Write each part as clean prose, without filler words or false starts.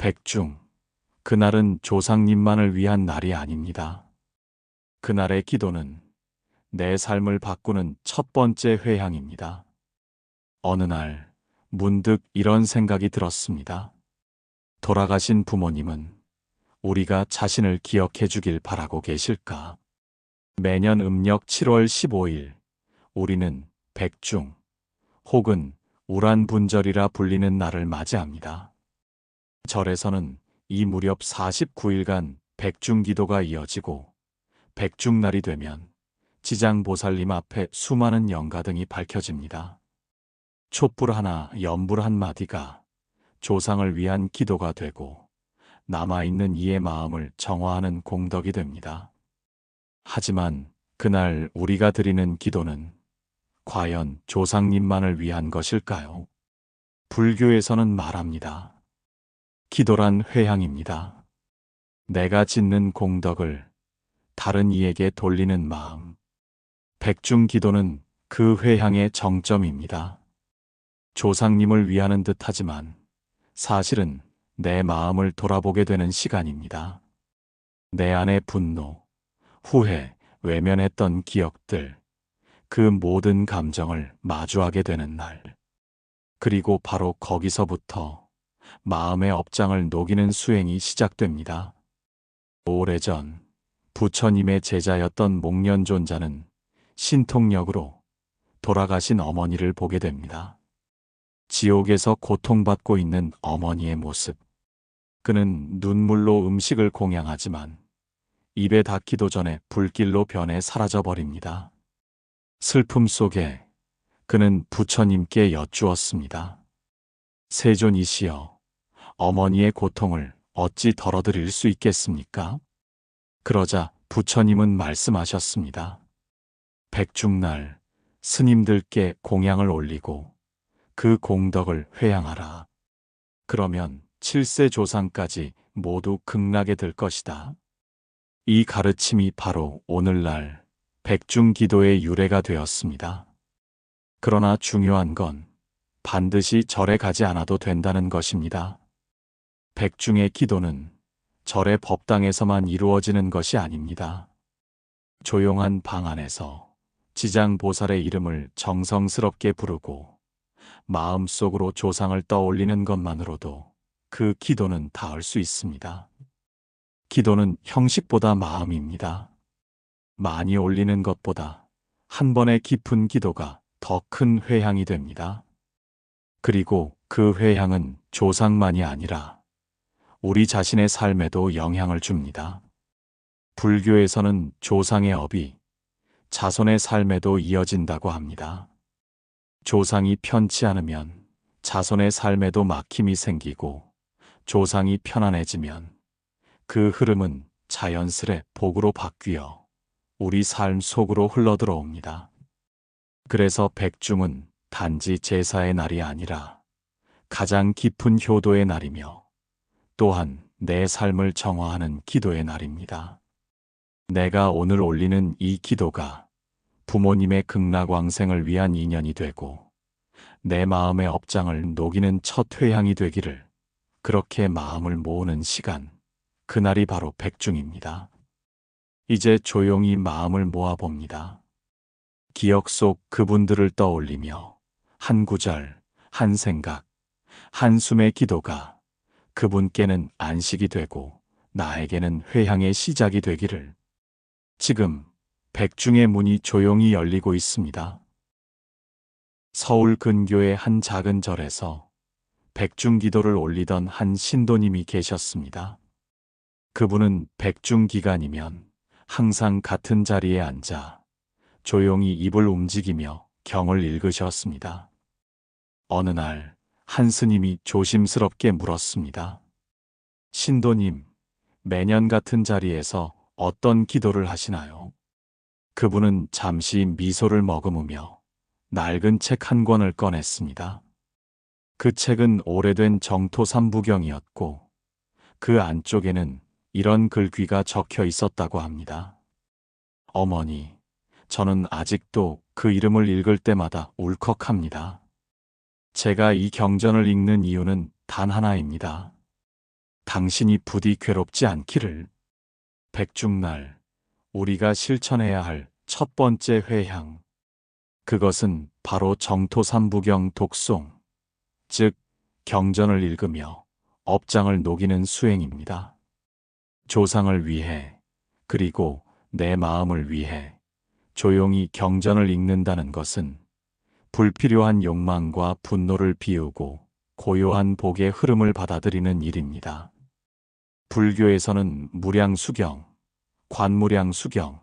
백중, 그날은 조상님만을 위한 날이 아닙니다. 그날의 기도는 내 삶을 바꾸는 첫 번째 회향입니다. 어느 날 문득 이런 생각이 들었습니다. 돌아가신 부모님은 우리가 자신을 기억해 주길 바라고 계실까? 매년 음력 7월 15일 우리는 백중 혹은 우란분절이라 불리는 날을 맞이합니다. 절에서는 이 무렵 49일간 백중기도가 이어지고 백중날이 되면 지장보살님 앞에 수많은 영가등이 밝혀집니다. 촛불 하나, 연불 한 마디가 조상을 위한 기도가 되고 남아있는 이의 마음을 정화하는 공덕이 됩니다. 하지만 그날 우리가 드리는 기도는 과연 조상님만을 위한 것일까요? 불교에서는 말합니다. 기도란 회향입니다. 내가 짓는 공덕을 다른 이에게 돌리는 마음. 백중기도는 그 회향의 정점입니다. 조상님을 위하는 듯하지만 사실은 내 마음을 돌아보게 되는 시간입니다. 내 안의 분노, 후회, 외면했던 기억들, 그 모든 감정을 마주하게 되는 날. 그리고 바로 거기서부터 마음의 업장을 녹이는 수행이 시작됩니다. 오래전 부처님의 제자였던 목련존자는 신통력으로 돌아가신 어머니를 보게 됩니다. 지옥에서 고통받고 있는 어머니의 모습. 그는 눈물로 음식을 공양하지만 입에 닿기도 전에 불길로 변해 사라져버립니다. 슬픔 속에 그는 부처님께 여쭈었습니다. 세존이시여, 어머니의 고통을 어찌 덜어드릴 수 있겠습니까? 그러자 부처님은 말씀하셨습니다. 백중날 스님들께 공양을 올리고 그 공덕을 회양하라. 그러면 7세 조상까지 모두 극락에 들 것이다. 이 가르침이 바로 오늘날 백중기도의 유래가 되었습니다. 그러나 중요한 건 반드시 절에 가지 않아도 된다는 것입니다. 백중의 기도는 절의 법당에서만 이루어지는 것이 아닙니다. 조용한 방 안에서 지장보살의 이름을 정성스럽게 부르고 마음속으로 조상을 떠올리는 것만으로도 그 기도는 닿을 수 있습니다. 기도는 형식보다 마음입니다. 많이 올리는 것보다 한 번의 깊은 기도가 더 큰 회향이 됩니다. 그리고 그 회향은 조상만이 아니라 우리 자신의 삶에도 영향을 줍니다. 불교에서는 조상의 업이 자손의 삶에도 이어진다고 합니다. 조상이 편치 않으면 자손의 삶에도 막힘이 생기고 조상이 편안해지면 그 흐름은 자연스레 복으로 바뀌어 우리 삶 속으로 흘러들어옵니다. 그래서 백중은 단지 제사의 날이 아니라 가장 깊은 효도의 날이며 또한 내 삶을 정화하는 기도의 날입니다. 내가 오늘 올리는 이 기도가 부모님의 극락왕생을 위한 인연이 되고 내 마음의 업장을 녹이는 첫 회향이 되기를 그렇게 마음을 모으는 시간, 그날이 바로 백중입니다. 이제 조용히 마음을 모아봅니다. 기억 속 그분들을 떠올리며 한 구절, 한 생각, 한숨의 기도가 그분께는 안식이 되고 나에게는 회향의 시작이 되기를. 지금 백중의 문이 조용히 열리고 있습니다. 서울 근교의 한 작은 절에서 백중기도를 올리던 한 신도님이 계셨습니다. 그분은 백중 기간이면 항상 같은 자리에 앉아 조용히 입을 움직이며 경을 읽으셨습니다. 어느 날 한 스님이 조심스럽게 물었습니다. 신도님, 매년 같은 자리에서 어떤 기도를 하시나요? 그분은 잠시 미소를 머금으며 낡은 책 한 권을 꺼냈습니다. 그 책은 오래된 정토삼부경이었고 그 안쪽에는 이런 글귀가 적혀 있었다고 합니다. 어머니, 저는 아직도 그 이름을 읽을 때마다 울컥합니다. 제가 이 경전을 읽는 이유는 단 하나입니다. 당신이 부디 괴롭지 않기를. 백중날, 우리가 실천해야 할 첫 번째 회향. 그것은 바로 정토삼부경 독송, 즉 경전을 읽으며 업장을 녹이는 수행입니다. 조상을 위해, 그리고 내 마음을 위해 조용히 경전을 읽는다는 것은 불필요한 욕망과 분노를 비우고 고요한 복의 흐름을 받아들이는 일입니다. 불교에서는 무량수경, 관무량수경,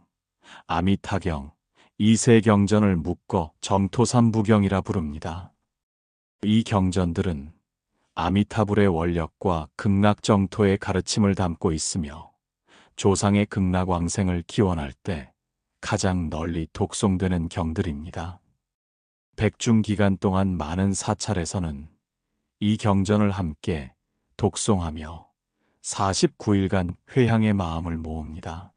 아미타경, 이 세 경전을 묶어 정토삼부경이라 부릅니다. 이 경전들은 아미타불의 원력과 극락정토의 가르침을 담고 있으며 조상의 극락왕생을 기원할 때 가장 널리 독송되는 경들입니다. 백중 기간 동안 많은 사찰에서는 이 경전을 함께 독송하며 49일간 회향의 마음을 모읍니다.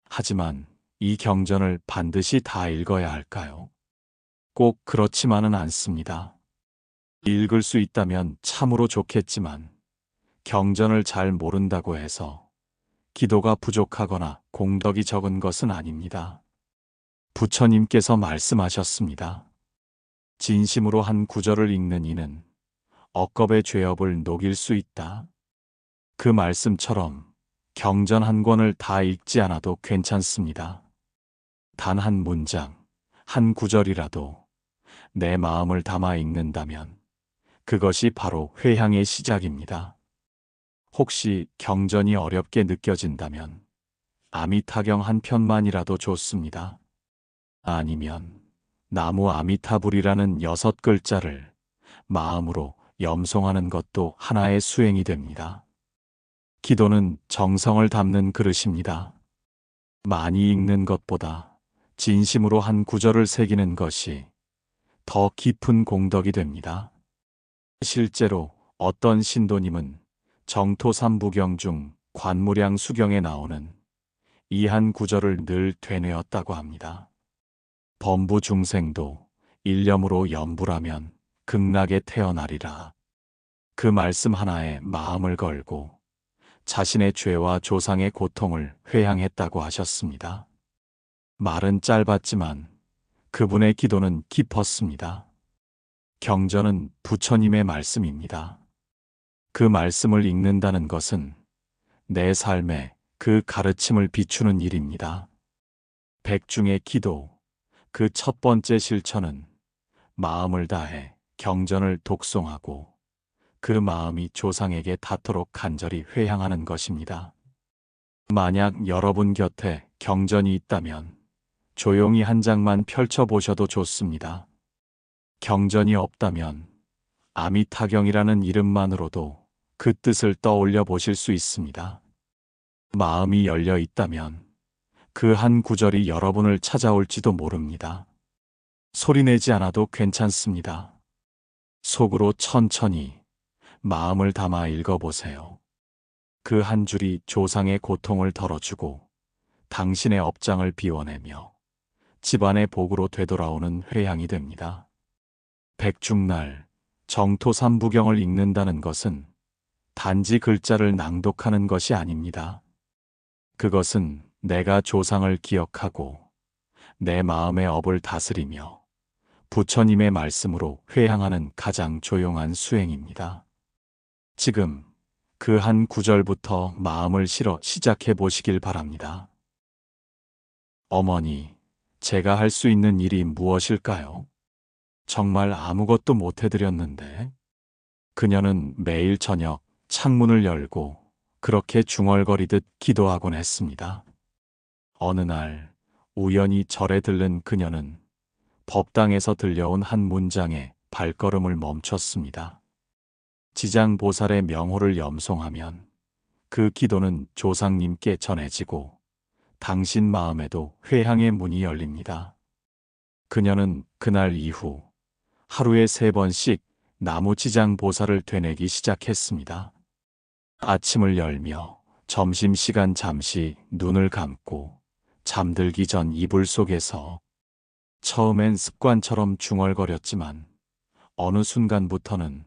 하지만 이 경전을 반드시 다 읽어야 할까요? 꼭 그렇지만은 않습니다. 읽을 수 있다면 참으로 좋겠지만 경전을 잘 모른다고 해서 기도가 부족하거나 공덕이 적은 것은 아닙니다. 부처님께서 말씀하셨습니다. 진심으로 한 구절을 읽는 이는 억겁의 죄업을 녹일 수 있다. 그 말씀처럼 경전 한 권을 다 읽지 않아도 괜찮습니다. 단 한 문장, 한 구절이라도 내 마음을 담아 읽는다면 그것이 바로 회향의 시작입니다. 혹시 경전이 어렵게 느껴진다면 아미타경 한 편만이라도 좋습니다. 아니면 나무 아미타불이라는 6글자를 마음으로 염송하는 것도 하나의 수행이 됩니다. 기도는 정성을 담는 그릇입니다. 많이 읽는 것보다 진심으로 한 구절을 새기는 것이 더 깊은 공덕이 됩니다. 실제로 어떤 신도님은 정토삼부경 중 관무량 수경에 나오는 이 한 구절을 늘 되뇌었다고 합니다. 범부 중생도 일념으로 염불하면 극락에 태어나리라. 그 말씀 하나에 마음을 걸고 자신의 죄와 조상의 고통을 회향했다고 하셨습니다. 말은 짧았지만 그분의 기도는 깊었습니다. 경전은 부처님의 말씀입니다. 그 말씀을 읽는다는 것은 내 삶에 그 가르침을 비추는 일입니다. 백중의 기도, 그 첫 번째 실천은 마음을 다해 경전을 독송하고 그 마음이 조상에게 닿도록 간절히 회향하는 것입니다. 만약 여러분 곁에 경전이 있다면 조용히 한 장만 펼쳐보셔도 좋습니다. 경전이 없다면 아미타경이라는 이름만으로도 그 뜻을 떠올려 보실 수 있습니다. 마음이 열려 있다면 그 한 구절이 여러분을 찾아올지도 모릅니다. 소리내지 않아도 괜찮습니다. 속으로 천천히 마음을 담아 읽어보세요. 그 한 줄이 조상의 고통을 덜어주고 당신의 업장을 비워내며 집안의 복으로 되돌아오는 회향이 됩니다. 백중날 정토삼부경을 읽는다는 것은 단지 글자를 낭독하는 것이 아닙니다. 그것은 내가 조상을 기억하고 내 마음의 업을 다스리며 부처님의 말씀으로 회향하는 가장 조용한 수행입니다. 지금 그 한 구절부터 마음을 실어 시작해 보시길 바랍니다. 어머니, 제가 할 수 있는 일이 무엇일까요? 정말 아무것도 못 해드렸는데. 그녀는 매일 저녁 창문을 열고 그렇게 중얼거리듯 기도하곤 했습니다. 어느 날 우연히 절에 들른 그녀는 법당에서 들려온 한 문장에 발걸음을 멈췄습니다. 지장보살의 명호를 염송하면 그 기도는 조상님께 전해지고 당신 마음에도 회향의 문이 열립니다. 그녀는 그날 이후 하루에 3번씩 나무 지장보살을 되뇌기 시작했습니다. 아침을 열며 점심시간 잠시 눈을 감고 잠들기 전 이불 속에서 처음엔 습관처럼 중얼거렸지만 어느 순간부터는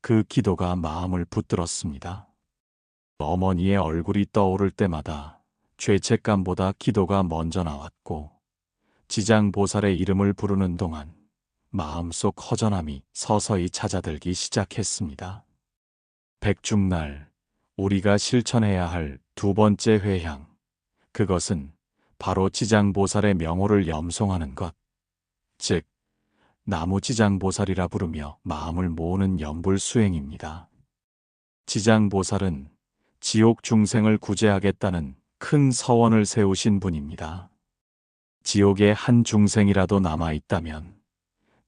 그 기도가 마음을 붙들었습니다. 어머니의 얼굴이 떠오를 때마다 죄책감보다 기도가 먼저 나왔고, 지장보살의 이름을 부르는 동안 마음속 허전함이 서서히 찾아들기 시작했습니다. 백중날, 우리가 실천해야 할 두 번째 회향, 그것은 바로 지장보살의 명호를 염송하는 것, 즉 나무 지장보살이라 부르며 마음을 모으는 염불수행입니다. 지장보살은 지옥 중생을 구제하겠다는 큰 서원을 세우신 분입니다. 지옥에 한 중생이라도 남아있다면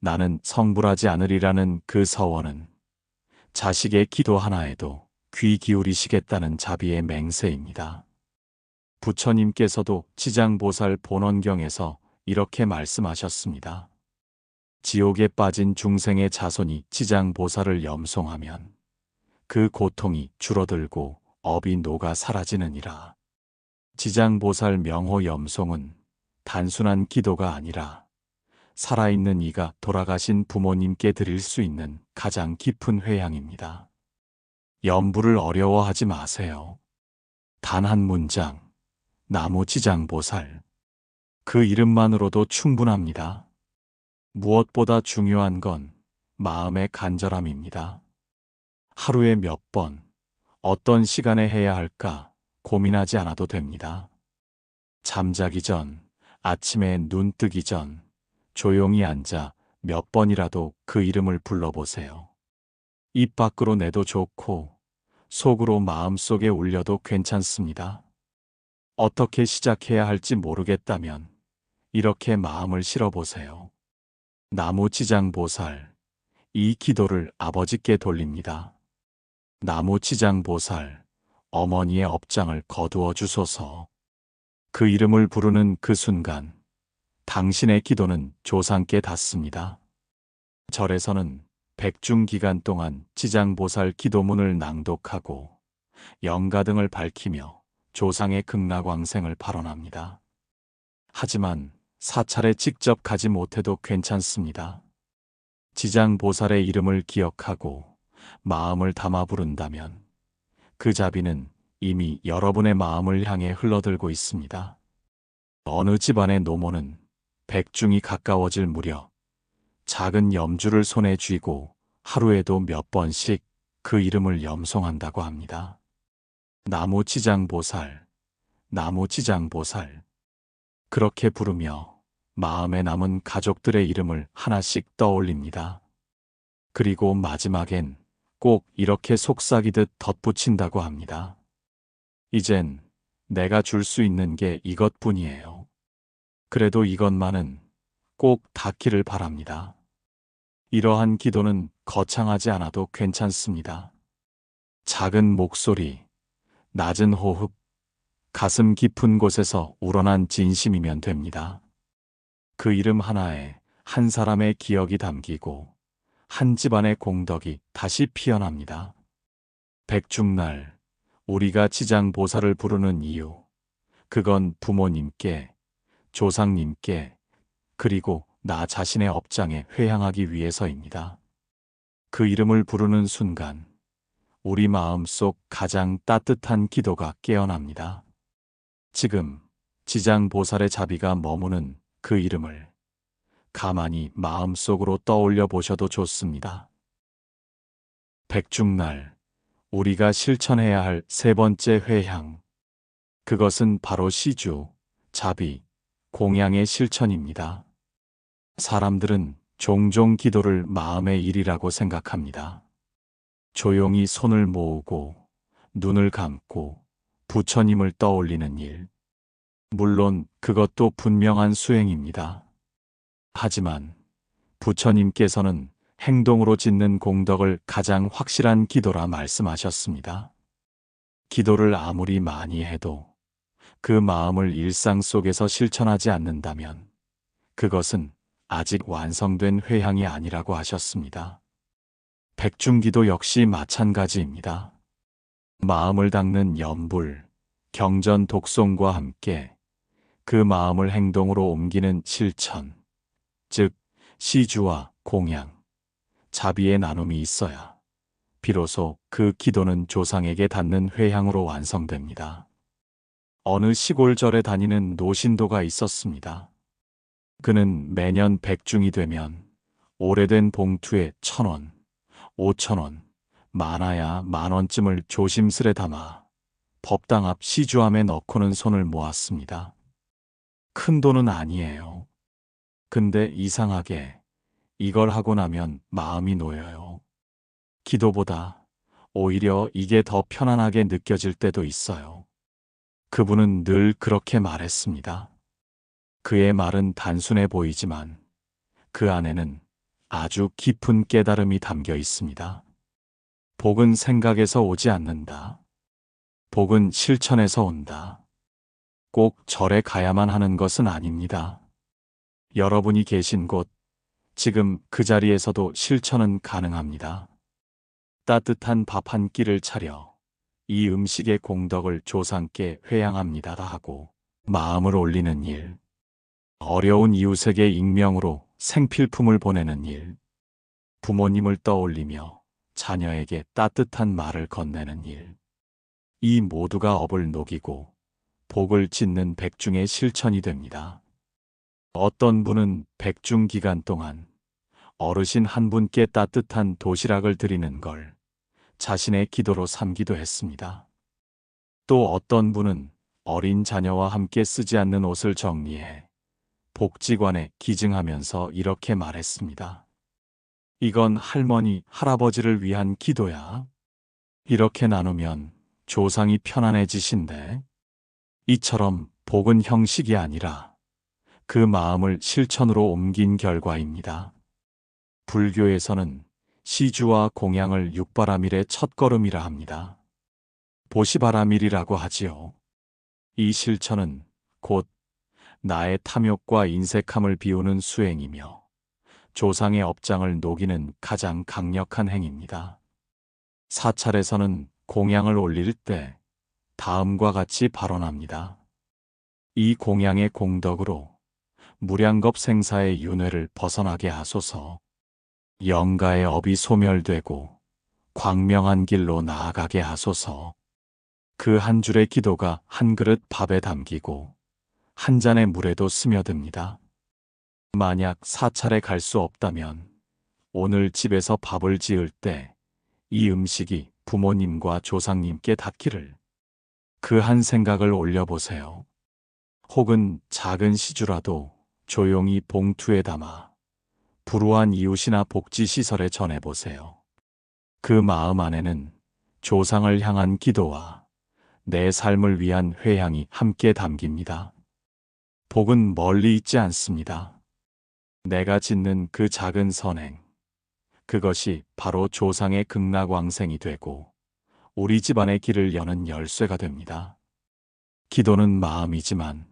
나는 성불하지 않으리라는 그 서원은 자식의 기도 하나에도 귀 기울이시겠다는 자비의 맹세입니다. 부처님께서도 지장보살 본원경에서 이렇게 말씀하셨습니다. 지옥에 빠진 중생의 자손이 지장보살을 염송하면 그 고통이 줄어들고 업이 녹아 사라지느니라. 지장보살 명호 염송은 단순한 기도가 아니라 살아있는 이가 돌아가신 부모님께 드릴 수 있는 가장 깊은 회향입니다. 염불을 어려워하지 마세요. 단 한 문장, 나무 지장보살. 그 이름만으로도 충분합니다. 무엇보다 중요한 건 마음의 간절함입니다. 하루에 몇 번, 어떤 시간에 해야 할까 고민하지 않아도 됩니다. 잠자기 전, 아침에 눈 뜨기 전, 조용히 앉아 몇 번이라도 그 이름을 불러보세요. 입 밖으로 내도 좋고, 속으로 마음속에 울려도 괜찮습니다. 어떻게 시작해야 할지 모르겠다면, 이렇게 마음을 실어보세요. 나무 지장보살, 이 기도를 아버지께 돌립니다. 나무 지장보살, 어머니의 업장을 거두어 주소서. 그 이름을 부르는 그 순간, 당신의 기도는 조상께 닿습니다. 절에서는 백중 기간 동안 지장보살 기도문을 낭독하고 영가등을 밝히며 조상의 극락왕생을 발언합니다. 하지만 사찰에 직접 가지 못해도 괜찮습니다. 지장보살의 이름을 기억하고 마음을 담아 부른다면 그 자비는 이미 여러분의 마음을 향해 흘러들고 있습니다. 어느 집안의 노모는 백중이 가까워질 무렵 작은 염주를 손에 쥐고 하루에도 몇 번씩 그 이름을 염송한다고 합니다. 나무 지장보살, 나무 지장보살. 그렇게 부르며 마음에 남은 가족들의 이름을 하나씩 떠올립니다. 그리고 마지막엔 꼭 이렇게 속삭이듯 덧붙인다고 합니다. 이젠 내가 줄 수 있는 게 이것뿐이에요. 그래도 이것만은 꼭 닿기를 바랍니다. 이러한 기도는 거창하지 않아도 괜찮습니다. 작은 목소리, 낮은 호흡, 가슴 깊은 곳에서 우러난 진심이면 됩니다. 그 이름 하나에 한 사람의 기억이 담기고 한 집안의 공덕이 다시 피어납니다. 백중날, 우리가 지장보살을 부르는 이유, 그건 부모님께, 조상님께, 그리고 나 자신의 업장에 회향하기 위해서입니다. 그 이름을 부르는 순간, 우리 마음속 가장 따뜻한 기도가 깨어납니다. 지금 지장보살의 자비가 머무는 그 이름을 가만히 마음속으로 떠올려 보셔도 좋습니다. 백중날, 우리가 실천해야 할 세 번째 회향. 그것은 바로 시주, 자비, 공양의 실천입니다. 사람들은 종종 기도를 마음의 일이라고 생각합니다. 조용히 손을 모으고 눈을 감고 부처님을 떠올리는 일. 물론 그것도 분명한 수행입니다. 하지만 부처님께서는 행동으로 짓는 공덕을 가장 확실한 기도라 말씀하셨습니다. 기도를 아무리 많이 해도 그 마음을 일상 속에서 실천하지 않는다면 그것은 아직 완성된 회향이 아니라고 하셨습니다. 백중기도 역시 마찬가지입니다. 마음을 닦는 염불, 경전 독송과 함께 그 마음을 행동으로 옮기는 실천, 즉 시주와 공양, 자비의 나눔이 있어야 비로소 그 기도는 조상에게 닿는 회향으로 완성됩니다. 어느 시골 절에 다니는 노신도가 있었습니다. 그는 매년 백중이 되면 오래된 봉투에 1,000원, 5,000원, 많아야 10,000원쯤을 조심스레 담아 법당 앞 시주함에 넣고는 손을 모았습니다. 큰 돈은 아니에요. 근데 이상하게 이걸 하고 나면 마음이 놓여요. 기도보다 오히려 이게 더 편안하게 느껴질 때도 있어요. 그분은 늘 그렇게 말했습니다. 그의 말은 단순해 보이지만 그 안에는 아주 깊은 깨달음이 담겨 있습니다. 복은 생각에서 오지 않는다. 복은 실천에서 온다. 꼭 절에 가야만 하는 것은 아닙니다. 여러분이 계신 곳, 지금 그 자리에서도 실천은 가능합니다. 따뜻한 밥 한 끼를 차려 이 음식의 공덕을 조상께 회양합니다 하고 마음을 올리는 일, 어려운 이웃에게 익명으로 생필품을 보내는 일, 부모님을 떠올리며 자녀에게 따뜻한 말을 건네는 일, 이 모두가 업을 녹이고 복을 짓는 백중의 실천이 됩니다. 어떤 분은 백중 기간 동안 어르신 한 분께 따뜻한 도시락을 드리는 걸 자신의 기도로 삼기도 했습니다. 또 어떤 분은 어린 자녀와 함께 쓰지 않는 옷을 정리해 복지관에 기증하면서 이렇게 말했습니다. 이건 할머니, 할아버지를 위한 기도야. 이렇게 나누면 조상이 편안해지신대. 이처럼 복은 형식이 아니라 그 마음을 실천으로 옮긴 결과입니다. 불교에서는 시주와 공양을 육바라밀의 첫걸음이라 합니다. 보시바라밀이라고 하지요. 이 실천은 곧 나의 탐욕과 인색함을 비우는 수행이며 조상의 업장을 녹이는 가장 강력한 행위입니다. 사찰에서는 공양을 올릴 때 다음과 같이 발언합니다. 이 공양의 공덕으로 무량겁 생사의 윤회를 벗어나게 하소서. 영가의 업이 소멸되고 광명한 길로 나아가게 하소서. 그 한 줄의 기도가 한 그릇 밥에 담기고 한 잔의 물에도 스며듭니다. 만약 사찰에 갈 수 없다면 오늘 집에서 밥을 지을 때 이 음식이 부모님과 조상님께 닿기를 그 한 생각을 올려보세요. 혹은 작은 시주라도 조용히 봉투에 담아 불우한 이웃이나 복지시설에 전해보세요. 그 마음 안에는 조상을 향한 기도와 내 삶을 위한 회향이 함께 담깁니다. 복은 멀리 있지 않습니다. 내가 짓는 그 작은 선행, 그것이 바로 조상의 극락왕생이 되고 우리 집안의 길을 여는 열쇠가 됩니다. 기도는 마음이지만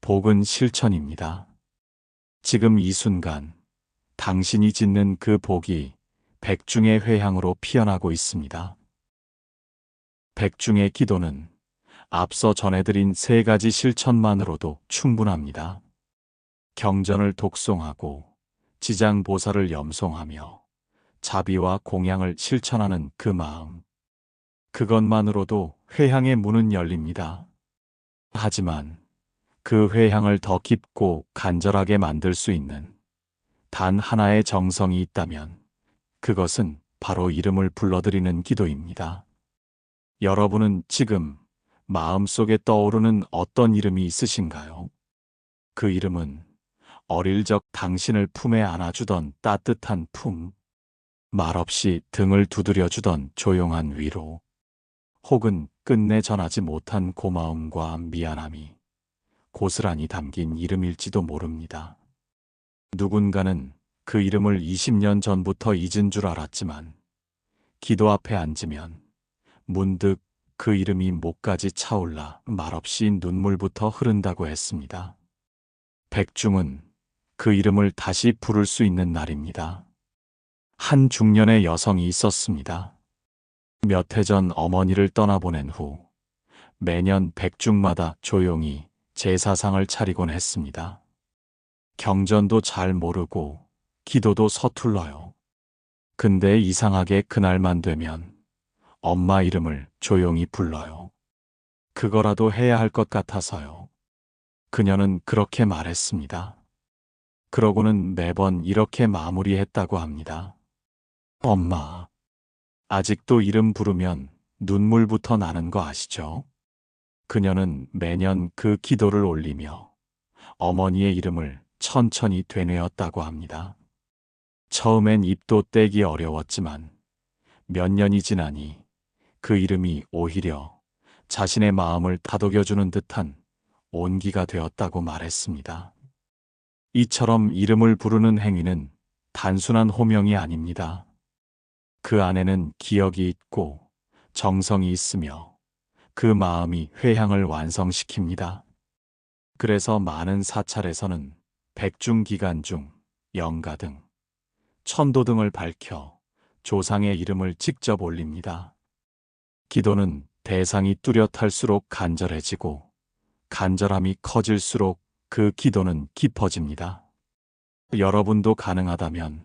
복은 실천입니다. 지금 이 순간 당신이 짓는 그 복이 백중의 회향으로 피어나고 있습니다. 백중의 기도는 앞서 전해드린 3가지 실천만으로도 충분합니다. 경전을 독송하고 지장보살을 염송하며 자비와 공양을 실천하는 그 마음, 그것만으로도 회향의 문은 열립니다. 하지만 그 회향을 더 깊고 간절하게 만들 수 있는 단 하나의 정성이 있다면 그것은 바로 이름을 불러드리는 기도입니다. 여러분은 지금 마음속에 떠오르는 어떤 이름이 있으신가요? 그 이름은 어릴 적 당신을 품에 안아주던 따뜻한 품, 말없이 등을 두드려주던 조용한 위로, 혹은 끝내 전하지 못한 고마움과 미안함이 고스란히 담긴 이름일지도 모릅니다. 누군가는 그 이름을 20년 전부터 잊은 줄 알았지만 기도 앞에 앉으면 문득 그 이름이 목까지 차올라 말없이 눈물부터 흐른다고 했습니다. 백중은 그 이름을 다시 부를 수 있는 날입니다. 한 중년의 여성이 있었습니다. 몇 해 전 어머니를 떠나보낸 후 매년 백중마다 조용히 제사상을 차리곤 했습니다. 경전도 잘 모르고 기도도 서툴러요. 근데 이상하게 그날만 되면 엄마 이름을 조용히 불러요. 그거라도 해야 할 것 같아서요. 그녀는 그렇게 말했습니다. 그러고는 매번 이렇게 마무리했다고 합니다. 엄마, 아직도 이름 부르면 눈물부터 나는 거 아시죠? 그녀는 매년 그 기도를 올리며 어머니의 이름을 천천히 되뇌었다고 합니다. 처음엔 입도 떼기 어려웠지만 몇 년이 지나니 그 이름이 오히려 자신의 마음을 다독여주는 듯한 온기가 되었다고 말했습니다. 이처럼 이름을 부르는 행위는 단순한 호명이 아닙니다. 그 안에는 기억이 있고 정성이 있으며 그 마음이 회향을 완성시킵니다. 그래서 많은 사찰에서는 백중기간 중 영가 등 천도 등을 밝혀 조상의 이름을 직접 올립니다. 기도는 대상이 뚜렷할수록 간절해지고 간절함이 커질수록 그 기도는 깊어집니다. 여러분도 가능하다면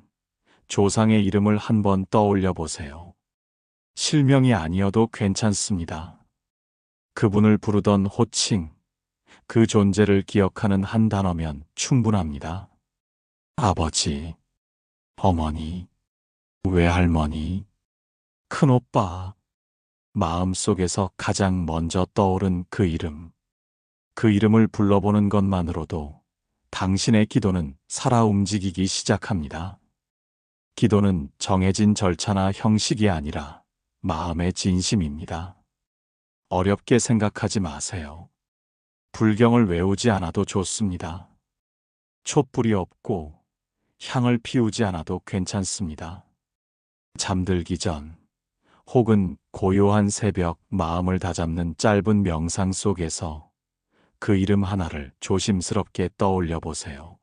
조상의 이름을 한번 떠올려 보세요. 실명이 아니어도 괜찮습니다. 그분을 부르던 호칭, 그 존재를 기억하는 한 단어면 충분합니다. 아버지, 어머니, 외할머니, 큰오빠, 마음속에서 가장 먼저 떠오른 그 이름. 그 이름을 불러보는 것만으로도 당신의 기도는 살아 움직이기 시작합니다. 기도는 정해진 절차나 형식이 아니라 마음의 진심입니다. 어렵게 생각하지 마세요. 불경을 외우지 않아도 좋습니다. 촛불이 없고 향을 피우지 않아도 괜찮습니다. 잠들기 전 혹은 고요한 새벽 마음을 다잡는 짧은 명상 속에서 그 이름 하나를 조심스럽게 떠올려 보세요.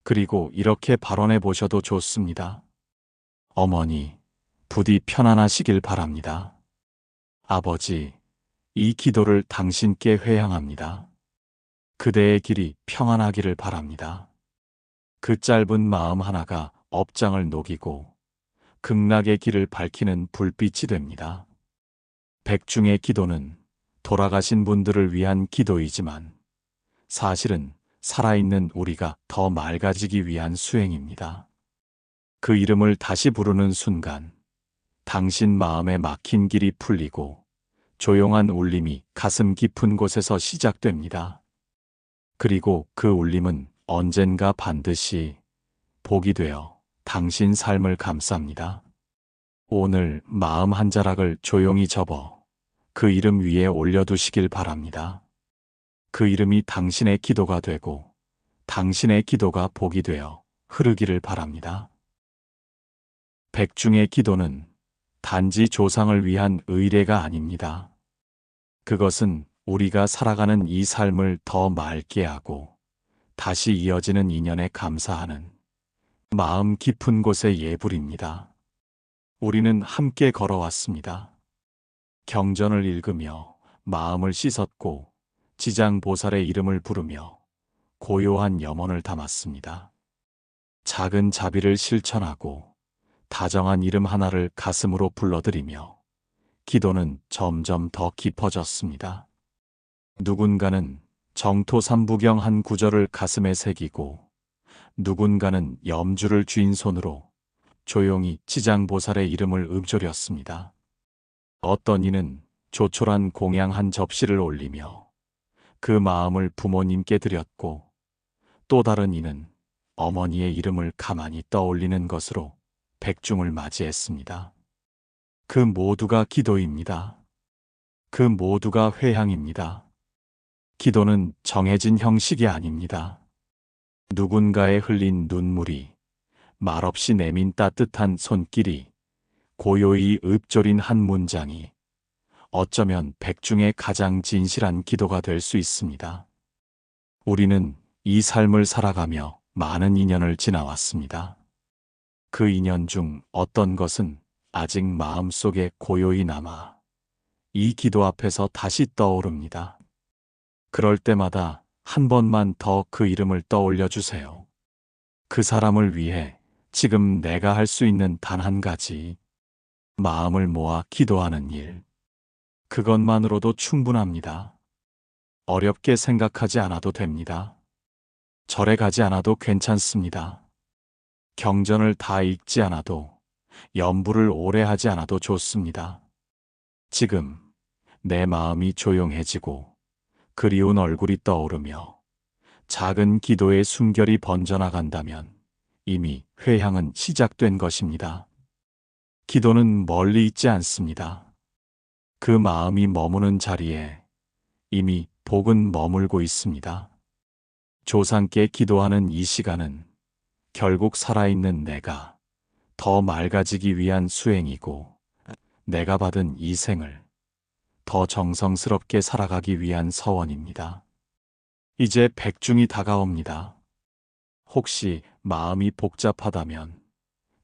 그리고 이렇게 발언해 보셔도 좋습니다. 어머니, 부디 편안하시길 바랍니다. 아버지, 이 기도를 당신께 회향합니다. 그대의 길이 평안하기를 바랍니다. 그 짧은 마음 하나가 업장을 녹이고 극락의 길을 밝히는 불빛이 됩니다. 백중의 기도는 돌아가신 분들을 위한 기도이지만 사실은 살아있는 우리가 더 맑아지기 위한 수행입니다. 그 이름을 다시 부르는 순간 당신 마음에 막힌 길이 풀리고 조용한 울림이 가슴 깊은 곳에서 시작됩니다. 그리고 그 울림은 언젠가 반드시 복이 되어 당신 삶을 감쌉니다. 오늘 마음 한 자락을 조용히 접어 그 이름 위에 올려두시길 바랍니다. 그 이름이 당신의 기도가 되고 당신의 기도가 복이 되어 흐르기를 바랍니다. 백중의 기도는 단지 조상을 위한 의례가 아닙니다. 그것은 우리가 살아가는 이 삶을 더 맑게 하고 다시 이어지는 인연에 감사하는 마음 깊은 곳의 예불입니다. 우리는 함께 걸어왔습니다. 경전을 읽으며 마음을 씻었고 지장보살의 이름을 부르며 고요한 염원을 담았습니다. 작은 자비를 실천하고 다정한 이름 하나를 가슴으로 불러들이며 기도는 점점 더 깊어졌습니다. 누군가는 정토 삼부경 한 구절을 가슴에 새기고 누군가는 염주를 쥔 손으로 조용히 지장보살의 이름을 읊조렸습니다. 어떤 이는 조촐한 공양 한 접시를 올리며 그 마음을 부모님께 드렸고 또 다른 이는 어머니의 이름을 가만히 떠올리는 것으로 백중을 맞이했습니다. 그 모두가 기도입니다. 그 모두가 회향입니다. 기도는 정해진 형식이 아닙니다. 누군가의 흘린 눈물이, 말없이 내민 따뜻한 손길이, 고요히 읊조린 한 문장이 어쩌면 백중의 가장 진실한 기도가 될 수 있습니다. 우리는 이 삶을 살아가며 많은 인연을 지나왔습니다. 그 인연 중 어떤 것은 아직 마음속에 고요히 남아 이 기도 앞에서 다시 떠오릅니다. 그럴 때마다 한 번만 더 그 이름을 떠올려 주세요. 그 사람을 위해 지금 내가 할 수 있는 단 한 가지, 마음을 모아 기도하는 일. 그것만으로도 충분합니다. 어렵게 생각하지 않아도 됩니다. 절에 가지 않아도 괜찮습니다. 경전을 다 읽지 않아도, 염불을 오래 하지 않아도 좋습니다. 지금 내 마음이 조용해지고 그리운 얼굴이 떠오르며 작은 기도의 숨결이 번져나간다면 이미 회향은 시작된 것입니다. 기도는 멀리 있지 않습니다. 그 마음이 머무는 자리에 이미 복은 머물고 있습니다. 조상께 기도하는 이 시간은 결국 살아있는 내가 더 맑아지기 위한 수행이고, 내가 받은 이 생을 더 정성스럽게 살아가기 위한 서원입니다. 이제 백중이 다가옵니다. 혹시 마음이 복잡하다면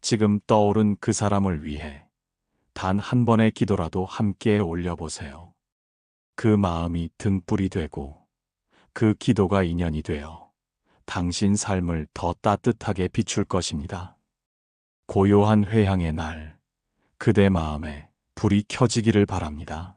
지금 떠오른 그 사람을 위해 단 한 번의 기도라도 함께 올려보세요. 그 마음이 등불이 되고 그 기도가 인연이 되어 당신 삶을 더 따뜻하게 비출 것입니다. 고요한 회향의 날, 그대 마음에 불이 켜지기를 바랍니다.